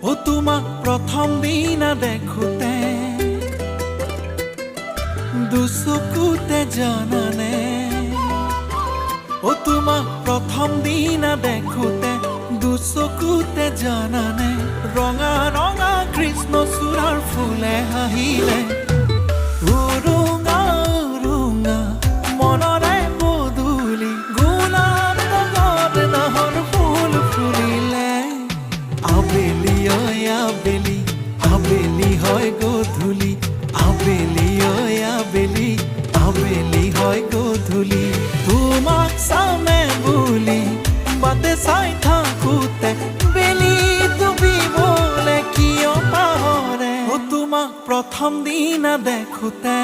ও তোমাক প্ৰথম দিনা দেখোতে দুচকুতে জানানে ও তোমাক প্ৰথম দিনা দেখোতে দুচকুতে জানানে ৰঙা ৰঙা কৃষ্ণচূড়াৰ ফুলে হাঁহিলে উৰুঙা উৰুঙা মনৰে পদূলি গোলাপ তগৰ নাহৰ ফুল ফুলিলে আবেলি ঐ আবেলি আবেলি হয় গধূলি আবেলি ঐ আবেলি আবেলি হয় গধূলি তোমাক চামে বুলি বাটে চাই থাকোতে বেলি ডুবিবলে কিয় পাহৰে ও তোমাক প্ৰথম দিনা দেখোতে